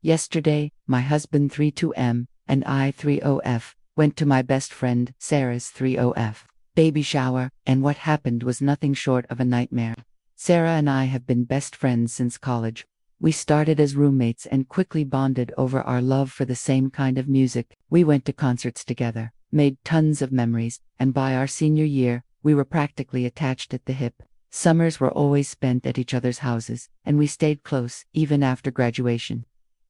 Yesterday, my husband 32M and I 30F went to my best friend Sarah's 30F baby shower, and what happened was nothing short of a nightmare. Sarah and I have been best friends since college. We started as roommates and quickly bonded over our love for the same kind of music. We went to concerts together, made tons of memories, and by our senior year, we were practically attached at the hip. Summers were always spent at each other's houses, and we stayed close even after graduation.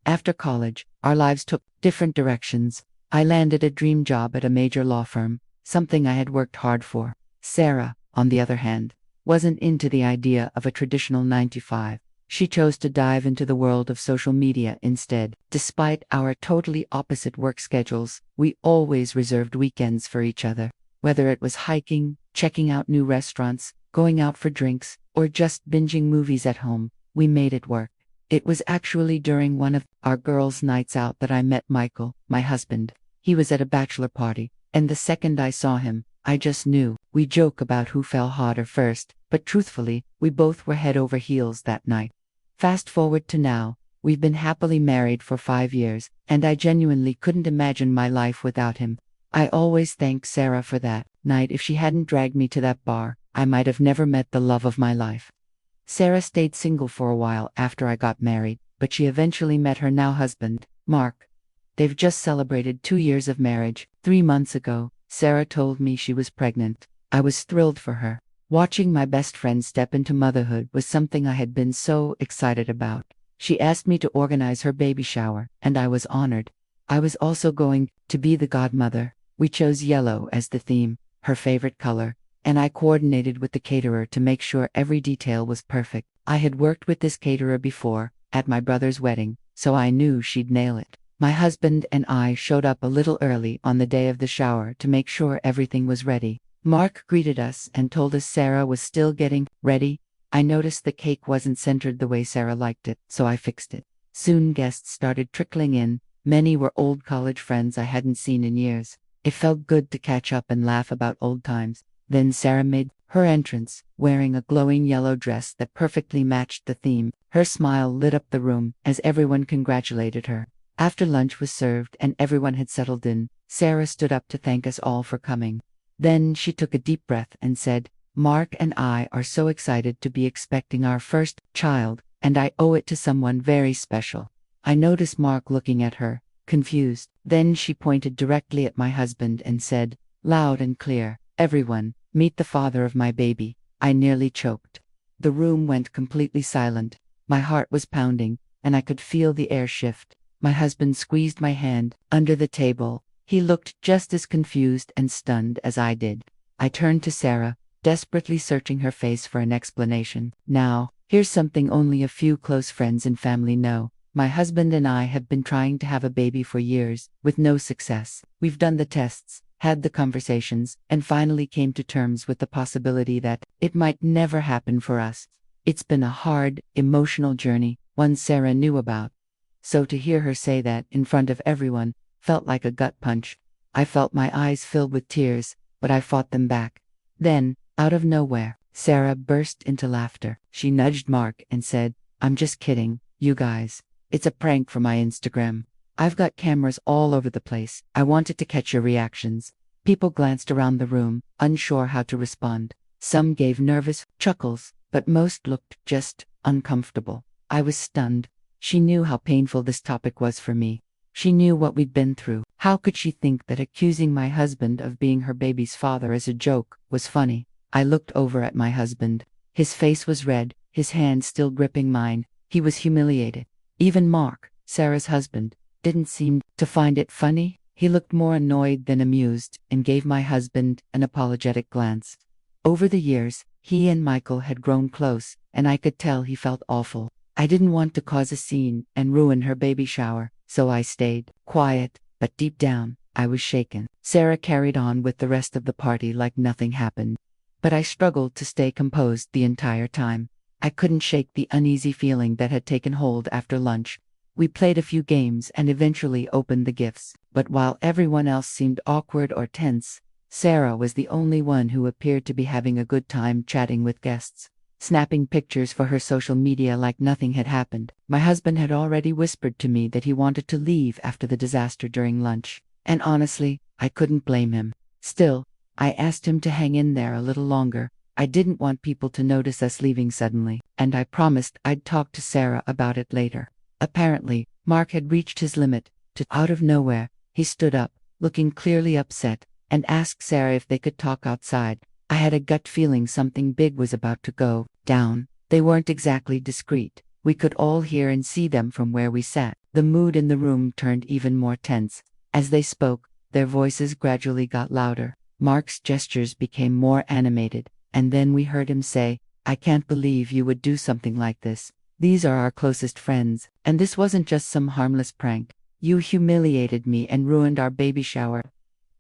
After college, our lives took different directions. I landed a dream job at a major law firm, something I had worked hard for. Sarah, on the other hand, wasn't into the idea of a traditional 9-to-5. She chose to dive into the world of social media instead. Despite our totally opposite work schedules, we always reserved weekends for each other. Whether it was hiking, checking out new restaurants, going out for drinks, or just binging movies at home, we made it work. It was actually during one of our girls' nights out that I met Michael, my husband. He was at a bachelor party, and the second I saw him, I just knew. We joke about who fell hotter first, but truthfully, we both were head over heels that night. Fast forward to now, we've been happily married for 5 years, and I genuinely couldn't imagine my life without him. I always thank Sarah for that night. If she hadn't dragged me to that bar, I might have never met the love of my life. Sarah stayed single for a while after I got married, but she eventually met her now husband, Mark. They've just celebrated 2 years of marriage. 3 months ago, Sarah told me she was pregnant. I was thrilled for her. Watching my best friend step into motherhood was something I had been so excited about. She asked me to organize her baby shower, and I was honored. I was also going to be the godmother. We chose yellow as the theme, her favorite color, and I coordinated with the caterer to make sure every detail was perfect. I had worked with this caterer before, at my brother's wedding, so I knew she'd nail it. My husband and I showed up a little early on the day of the shower to make sure everything was ready. Mark greeted us and told us Sarah was still getting ready. I noticed the cake wasn't centered the way Sarah liked it, so I fixed it. Soon guests started trickling in. Many were old college friends I hadn't seen in years. It felt good to catch up and laugh about old times. Then Sarah made her entrance, wearing a glowing yellow dress that perfectly matched the theme. Her smile lit up the room as everyone congratulated her. After lunch was served and everyone had settled in, Sarah stood up to thank us all for coming. Then she took a deep breath and said, "Mark and I are so excited to be expecting our first child, and I owe it to someone very special." I noticed Mark looking at her, confused. Then she pointed directly at my husband and said, loud and clear, "Everyone, meet the father of my baby." I nearly choked. The room went completely silent. My heart was pounding, and I could feel the air shift. My husband squeezed my hand under the table. He looked just as confused and stunned as I did. I turned to Sarah, desperately searching her face for an explanation. "Now, here's something only a few close friends and family know. My husband and I have been trying to have a baby for years, with no success. We've done the tests, had the conversations, and finally came to terms with the possibility that it might never happen for us. It's been a hard, emotional journey, one Sarah knew about. So to hear her say that in front of everyone felt like a gut punch. I felt my eyes filled with tears, but I fought them back. Then, out of nowhere, Sarah burst into laughter. She nudged Mark and said, "I'm just kidding, you guys. It's a prank for my Instagram. I've got cameras all over the place. I wanted to catch your reactions." People glanced around the room, unsure how to respond. Some gave nervous chuckles, but most looked just uncomfortable. I was stunned. She knew how painful this topic was for me. She knew what we'd been through. How could she think that accusing my husband of being her baby's father as a joke was funny? I looked over at my husband. His face was red, his hand still gripping mine. He was humiliated. Even Mark, Sarah's husband, didn't seem to find it funny. He looked more annoyed than amused and gave my husband an apologetic glance. Over the years, he and Michael had grown close, and I could tell he felt awful. I didn't want to cause a scene and ruin her baby shower, so I stayed quiet, but deep down, I was shaken. Sarah carried on with the rest of the party like nothing happened. But I struggled to stay composed the entire time. I couldn't shake the uneasy feeling that had taken hold after lunch. We played a few games and eventually opened the gifts, but while everyone else seemed awkward or tense, Sarah was the only one who appeared to be having a good time chatting with guests. snapping pictures for her social media like nothing had happened. My husband had already whispered to me that he wanted to leave after the disaster during lunch. And honestly, I couldn't blame him. Still, I asked him to hang in there a little longer. I didn't want people to notice us leaving suddenly, and I promised I'd talk to Sarah about it later. Apparently, Mark had reached his limit. Out of nowhere, he stood up, looking clearly upset, and asked Sarah if they could talk outside. I had a gut feeling something big was about to go down. They weren't exactly discreet. We could all hear and see them from where we sat. The mood in the room turned even more tense. As they spoke, their voices gradually got louder. Mark's gestures became more animated, and then we heard him say, "I can't believe you would do something like this. These are our closest friends, and this wasn't just some harmless prank. You humiliated me and ruined our baby shower."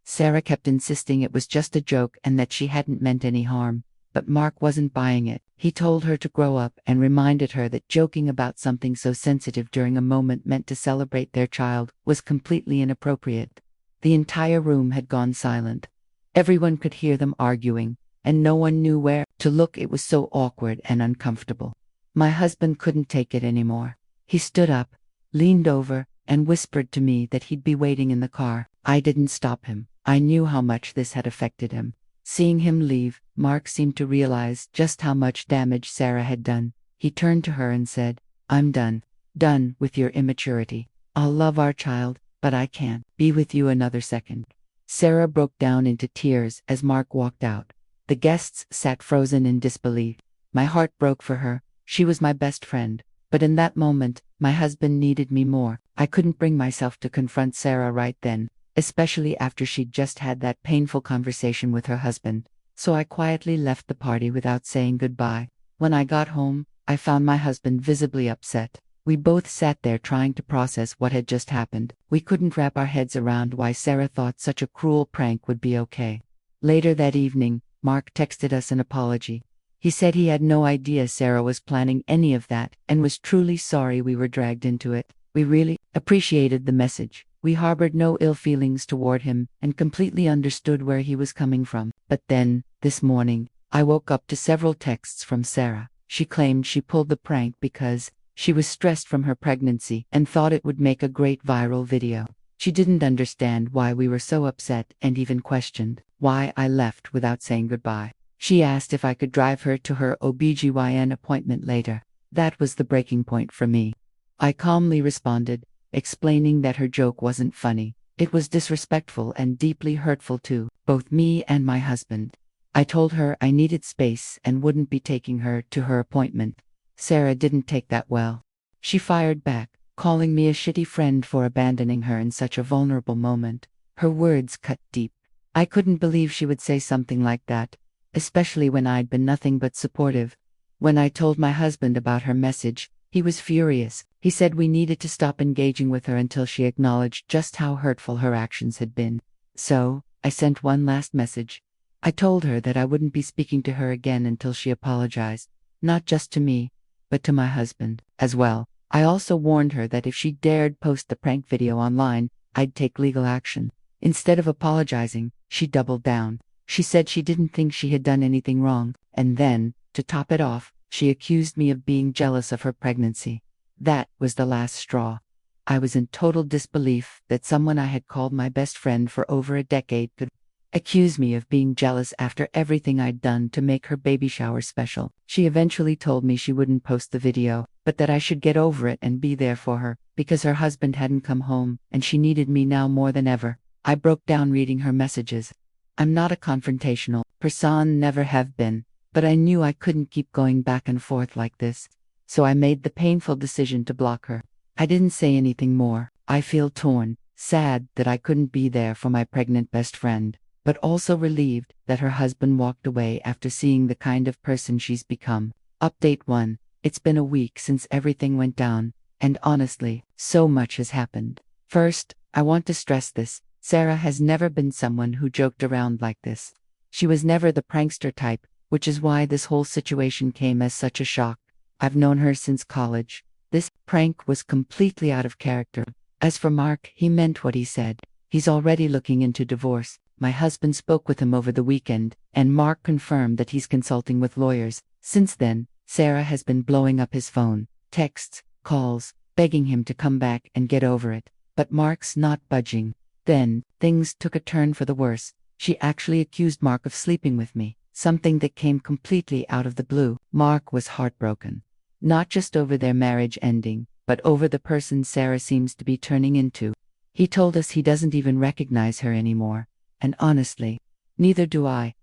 Sarah kept insisting it was just a joke and that she hadn't meant any harm, but Mark wasn't buying it. He told her to grow up and reminded her that joking about something so sensitive during a moment meant to celebrate their child was completely inappropriate. The entire room had gone silent. Everyone could hear them arguing, and no one knew where to look. It was so awkward and uncomfortable. My husband couldn't take it anymore. He stood up, leaned over, and whispered to me that he'd be waiting in the car. I didn't stop him. I knew how much this had affected him. Seeing him leave, Mark seemed to realize just how much damage Sarah had done. He turned to her and said, "I'm done. Done with your immaturity. I'll love our child, but I can't be with you another second." Sarah broke down into tears as Mark walked out. The guests sat frozen in disbelief. My heart broke for her. She was my best friend. But in that moment, my husband needed me more. I couldn't bring myself to confront Sarah right then, especially after she'd just had that painful conversation with her husband. So I quietly left the party without saying goodbye. When I got home, I found my husband visibly upset. We both sat there trying to process what had just happened. We couldn't wrap our heads around why Sarah thought such a cruel prank would be okay. Later that evening, Mark texted us an apology. He said he had no idea Sarah was planning any of that and was truly sorry we were dragged into it. We really appreciated the message. We harbored no ill feelings toward him and completely understood where he was coming from. But then, this morning, I woke up to several texts from Sarah. She claimed she pulled the prank because she was stressed from her pregnancy and thought it would make a great viral video. She didn't understand why we were so upset and even questioned why I left without saying goodbye. She asked if I could drive her to her OBGYN appointment later. That was the breaking point for me. I calmly responded, explaining that her joke wasn't funny. It was disrespectful and deeply hurtful to both me and my husband. I told her I needed space and wouldn't be taking her to her appointment. Sarah didn't take that well. She fired back, calling me a shitty friend for abandoning her in such a vulnerable moment. Her words cut deep. I couldn't believe she would say something like that, especially when I'd been nothing but supportive. When I told my husband about her message, he was furious. He said we needed to stop engaging with her until she acknowledged just how hurtful her actions had been. So, I sent one last message. I told her that I wouldn't be speaking to her again until she apologized, not just to me, but to my husband as well. I also warned her that if she dared post the prank video online, I'd take legal action. Instead of apologizing, she doubled down. She said she didn't think she had done anything wrong, and then, to top it off, she accused me of being jealous of her pregnancy. That was the last straw. I was in total disbelief that someone I had called my best friend for over a decade could accuse me of being jealous after everything I'd done to make her baby shower special. She eventually told me she wouldn't post the video, but that I should get over it and be there for her, because her husband hadn't come home, and she needed me now more than ever. I broke down reading her messages. I'm not a confrontational person, never have been, but I knew I couldn't keep going back and forth like this. So I made the painful decision to block her. I didn't say anything more. I feel torn, sad that I couldn't be there for my pregnant best friend, but also relieved that her husband walked away after seeing the kind of person she's become. Update 1. It's been a week since everything went down, and honestly, so much has happened. First, I want to stress this. Sarah has never been someone who joked around like this. She was never the prankster type, which is why this whole situation came as such a shock. I've known her since college. This prank was completely out of character. As for Mark, he meant what he said. He's already looking into divorce. My husband spoke with him over the weekend, and Mark confirmed that he's consulting with lawyers. Since then, Sarah has been blowing up his phone, texts, calls, begging him to come back and get over it. But Mark's not budging. Then, things took a turn for the worse. She actually accused Mark of sleeping with me, something that came completely out of the blue. Mark was heartbroken. Not just over their marriage ending, but over the person Sarah seems to be turning into. He told us he doesn't even recognize her anymore. And honestly, neither do I.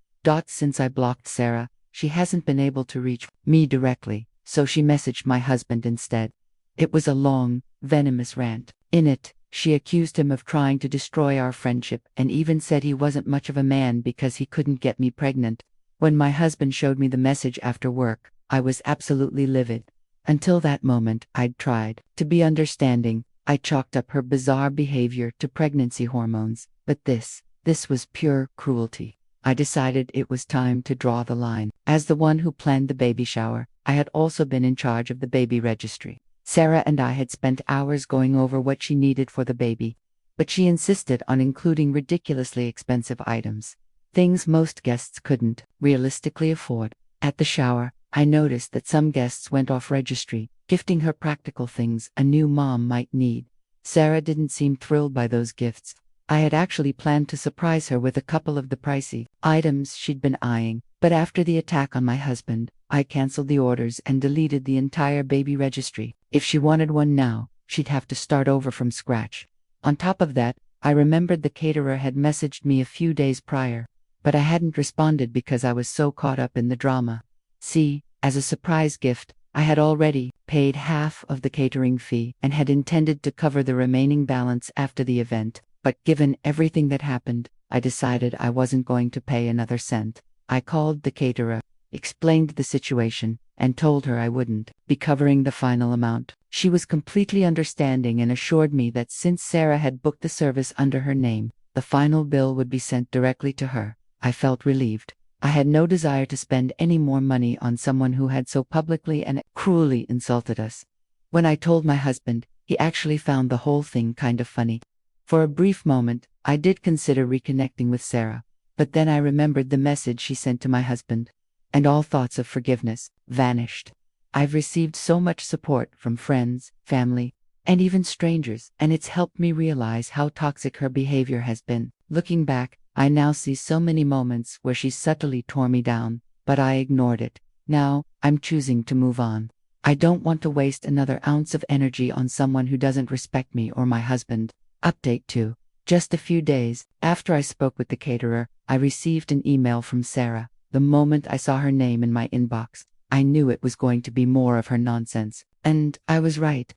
Since I blocked Sarah, she hasn't been able to reach me directly, so she messaged my husband instead. It was a long, venomous rant. In it, she accused him of trying to destroy our friendship and even said he wasn't much of a man because he couldn't get me pregnant. When my husband showed me the message after work, I was absolutely livid. Until that moment, I'd tried to be understanding. I chalked up her bizarre behavior to pregnancy hormones, but this was pure cruelty. I decided it was time to draw the line. As the one who planned the baby shower, I had also been in charge of the baby registry. Sarah and I had spent hours going over what she needed for the baby, but she insisted on including ridiculously expensive items, things most guests couldn't realistically afford. At the shower, I noticed that some guests went off registry, gifting her practical things a new mom might need. Sarah didn't seem thrilled by those gifts. I had actually planned to surprise her with a couple of the pricey items she'd been eyeing, but after the attack on my husband, I canceled the orders and deleted the entire baby registry. If she wanted one now, she'd have to start over from scratch. On top of that, I remembered the caterer had messaged me a few days prior, but I hadn't responded because I was so caught up in the drama. See, as a surprise gift, I had already paid half of the catering fee and had intended to cover the remaining balance after the event, but given everything that happened, I decided I wasn't going to pay another cent. I called the caterer, explained the situation, and told her I wouldn't be covering the final amount. She was completely understanding and assured me that since Sarah had booked the service under her name, the final bill would be sent directly to her. I felt relieved. I had no desire to spend any more money on someone who had so publicly and cruelly insulted us. When I told my husband, he actually found the whole thing kind of funny. For a brief moment, I did consider reconnecting with Sarah, but then I remembered the message she sent to my husband, and all thoughts of forgiveness vanished. I've received so much support from friends, family, and even strangers, and it's helped me realize how toxic her behavior has been. Looking back, I now see so many moments where she subtly tore me down, but I ignored it. Now, I'm choosing to move on. I don't want to waste another ounce of energy on someone who doesn't respect me or my husband. Update 2. Just a few days after I spoke with the caterer, I received an email from Sarah. The moment I saw her name in my inbox, I knew it was going to be more of her nonsense. And I was right.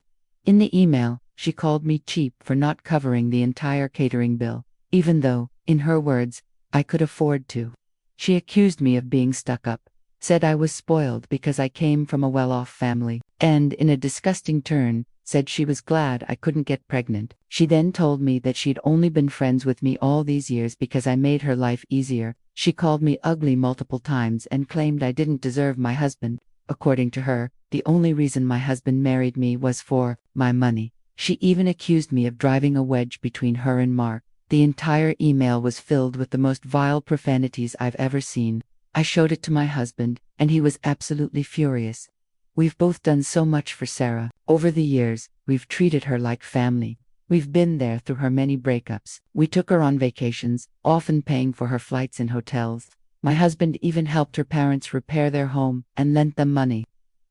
In the email, she called me cheap for not covering the entire catering bill, even though, in her words, I could afford to. She accused me of being stuck up, said I was spoiled because I came from a well-off family, and in a disgusting turn, said she was glad I couldn't get pregnant. She then told me that she'd only been friends with me all these years because I made her life easier. She called me ugly multiple times and claimed I didn't deserve my husband. According to her, the only reason my husband married me was for my money. She even accused me of driving a wedge between her and Mark. The entire email was filled with the most vile profanities I've ever seen. I showed it to my husband, and he was absolutely furious. We've both done so much for Sarah. Over the years, we've treated her like family. We've been there through her many breakups. We took her on vacations, often paying for her flights and hotels. My husband even helped her parents repair their home and lent them money.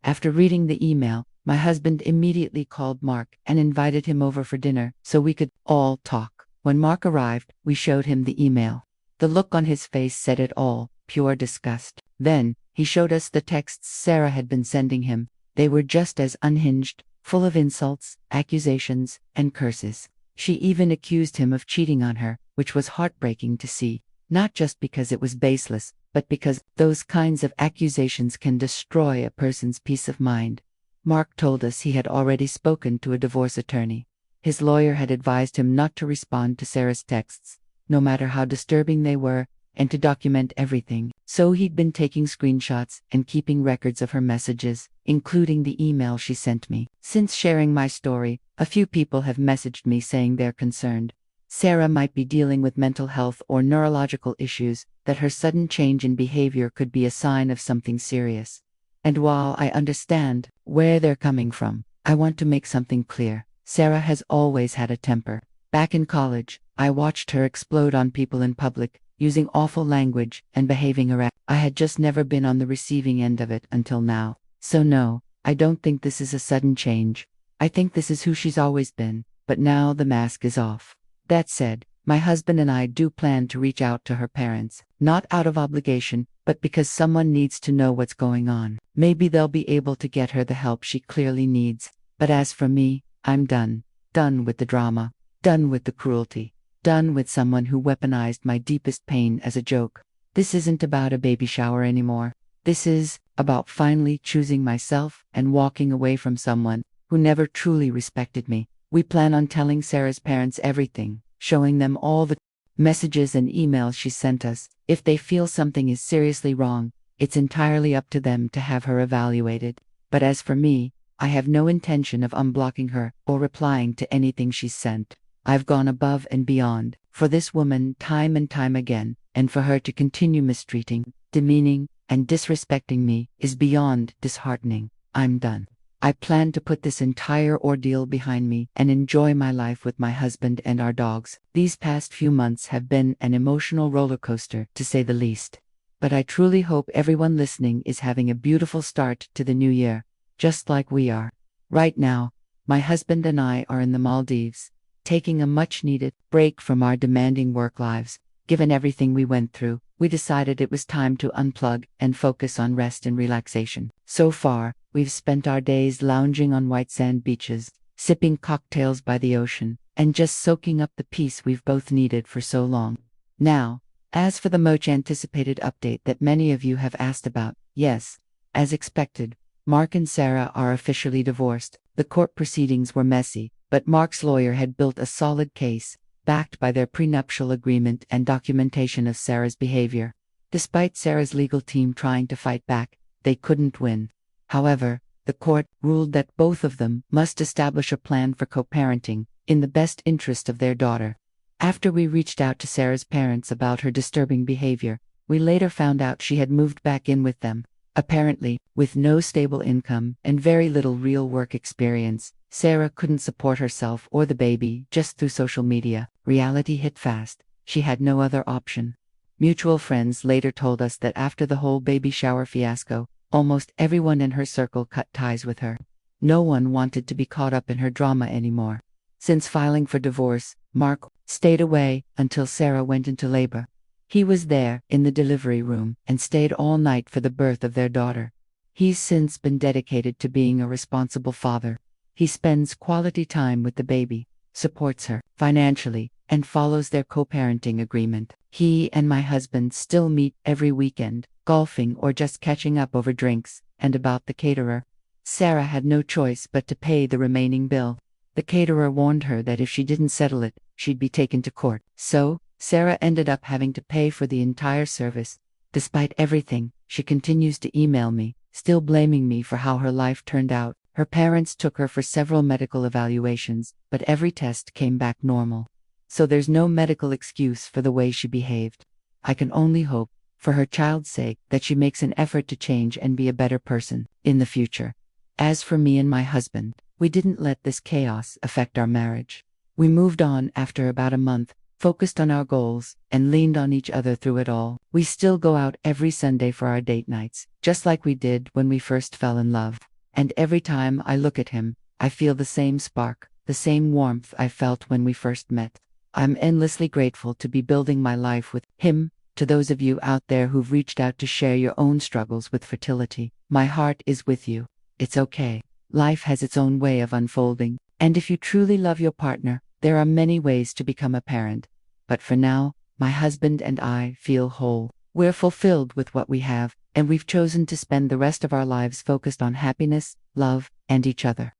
After reading the email, my husband immediately called Mark and invited him over for dinner so we could all talk. When Mark arrived, we showed him the email. The look on his face said it all, pure disgust. Then, he showed us the texts Sarah had been sending him. They were just as unhinged, full of insults, accusations, and curses. She even accused him of cheating on her, which was heartbreaking to see, not just because it was baseless, but because those kinds of accusations can destroy a person's peace of mind. Mark told us he had already spoken to a divorce attorney. His lawyer had advised him not to respond to Sarah's texts, no matter how disturbing they were, and to document everything. So he'd been taking screenshots and keeping records of her messages, including the email she sent me. Since sharing my story, a few people have messaged me saying they're concerned. Sarah might be dealing with mental health or neurological issues, that her sudden change in behavior could be a sign of something serious. And while I understand where they're coming from, I want to make something clear. Sarah has always had a temper. Back in college, I watched her explode on people in public, using awful language and behaving erratic. I had just never been on the receiving end of it until now. So no, I don't think this is a sudden change. I think this is who she's always been, but now the mask is off. That said, my husband and I do plan to reach out to her parents, not out of obligation, but because someone needs to know what's going on. Maybe they'll be able to get her the help she clearly needs. But as for me, I'm done. Done with the drama. Done with the cruelty. Done with someone who weaponized my deepest pain as a joke. This isn't about a baby shower anymore. This is about finally choosing myself and walking away from someone who never truly respected me. We plan on telling Sarah's parents everything, showing them all the messages and emails she sent us. If they feel something is seriously wrong, it's entirely up to them to have her evaluated. But as for me, I have no intention of unblocking her or replying to anything she's sent. I've gone above and beyond for this woman time and time again, and for her to continue mistreating, demeaning, and disrespecting me is beyond disheartening. I'm done. I plan to put this entire ordeal behind me and enjoy my life with my husband and our dogs. These past few months have been an emotional roller coaster, to say the least. But I truly hope everyone listening is having a beautiful start to the new year, just like we are. Right now, my husband and I are in the Maldives, taking a much-needed break from our demanding work lives. Given everything we went through, we decided it was time to unplug and focus on rest and relaxation. So far, we've spent our days lounging on white sand beaches, sipping cocktails by the ocean, and just soaking up the peace we've both needed for so long. Now, as for the much anticipated update that many of you have asked about, yes, as expected, Mark and Sarah are officially divorced. The court proceedings were messy, but Mark's lawyer had built a solid case, backed by their prenuptial agreement and documentation of Sarah's behavior. Despite Sarah's legal team trying to fight back, they couldn't win. However, the court ruled that both of them must establish a plan for co-parenting, in the best interest of their daughter. After we reached out to Sarah's parents about her disturbing behavior, we later found out she had moved back in with them. Apparently, with no stable income and very little real work experience, Sarah couldn't support herself or the baby just through social media. Reality hit fast. She had no other option. Mutual friends later told us that after the whole baby shower fiasco, almost everyone in her circle cut ties with her. No one wanted to be caught up in her drama anymore. Since filing for divorce, Mark stayed away until Sarah went into labor. He was there in the delivery room and stayed all night for the birth of their daughter. He's since been dedicated to being a responsible father. He spends quality time with the baby, supports her financially, and follows their co-parenting agreement. He and my husband still meet every weekend, golfing or just catching up over drinks. And about the caterer, Sarah had no choice but to pay the remaining bill. The caterer warned her that if she didn't settle it, she'd be taken to court. So, Sarah ended up having to pay for the entire service. Despite everything, she continues to email me, still blaming me for how her life turned out. Her parents took her for several medical evaluations, but every test came back normal. So there's no medical excuse for the way she behaved. I can only hope, for her child's sake, that she makes an effort to change and be a better person in the future. As for me and my husband, we didn't let this chaos affect our marriage. We moved on after about a month, focused on our goals, and leaned on each other through it all. We still go out every Sunday for our date nights, just like we did when we first fell in love. And every time I look at him, I feel the same spark, the same warmth I felt when we first met. I'm endlessly grateful to be building my life with him. To those of you out there who've reached out to share your own struggles with fertility, my heart is with you. It's okay. Life has its own way of unfolding, and if you truly love your partner, there are many ways to become a parent. But for now, my husband and I feel whole. We're fulfilled with what we have, and we've chosen to spend the rest of our lives focused on happiness, love, and each other.